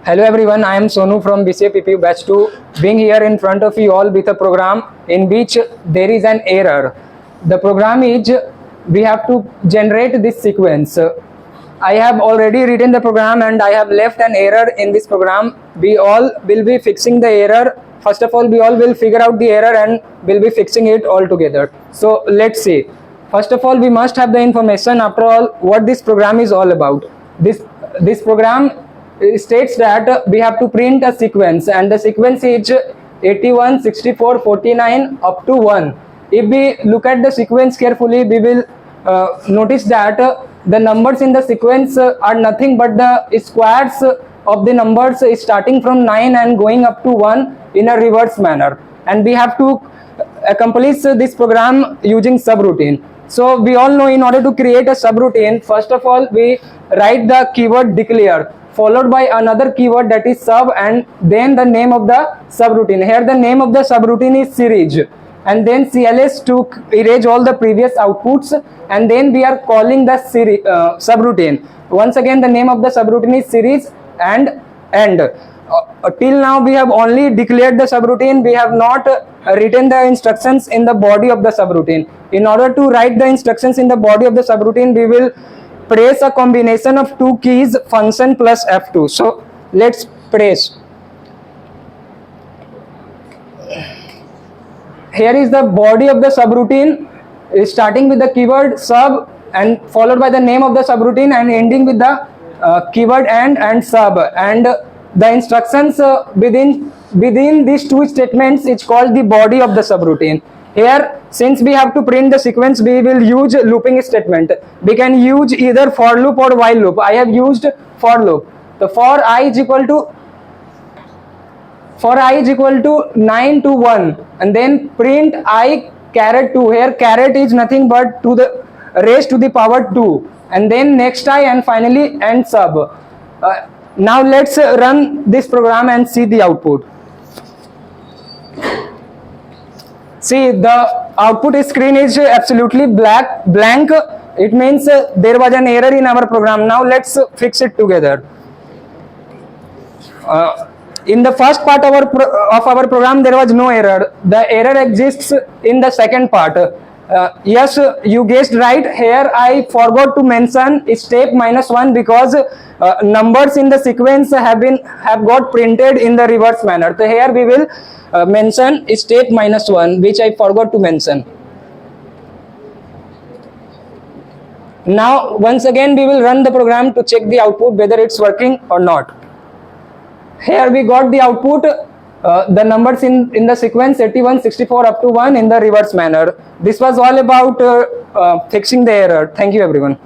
Hello everyone, I am Sonu from BCA PPU Batch 2, being here in front of you all with a program in which there is an error. The program is, we have to generate this sequence. I have already written the program and I have left an error in this program. We all will be fixing the error. First of all, we all will figure out the error and will be fixing it all together. So let's see. First of all, we must have the information after all what this program is all about. This program states that we have to print a sequence, and the sequence is 81, 64, 49 up to 1. If we look at the sequence carefully, we will notice that the numbers in the sequence are nothing but the squares of the numbers starting from 9 and going up to 1 in a reverse manner, and we have to accomplish this program using subroutine. So we all know, in order to create a subroutine, first of all we write the keyword declare followed by another keyword, that is sub, and then the name of the subroutine. Here the name of the subroutine is series, and then CLS to erase all the previous outputs, and then we are calling the series subroutine. Once again, the name of the subroutine is series and end. Till now we have only declared the subroutine. We have not written the instructions in the body of the subroutine. In order to write the instructions in the body of the subroutine, we will press a combination of two keys, function plus F2. So let's press. Here is the body of the subroutine, starting with the keyword sub and followed by the name of the subroutine and ending with the keyword and sub, and the instructions within these two statements is called the body of the subroutine. Here, since we have to print the sequence, we will use looping statement. We can use either for loop or while loop. I have used for loop. The for I is equal to 9 to 1, and then print I caret 2. Here caret is nothing but to the raised to the power 2, and then next I, and finally end sub. Now let's run this program and see the output. See, the output screen is absolutely blank. It means there was an error in our program. Now let's fix it together. In the first part of our program, there was no error. The error exists in the second part. Yes, you guessed right. Here I forgot to mention step -1 because numbers in the sequence have got printed in the reverse manner. So here we will mention step -1, which I forgot to mention. Now once again we will run the program to check the output whether it's working or not. Here we got the output. The numbers in the sequence 81, 64 up to 1 in the reverse manner. This was all about fixing the error. Thank you everyone.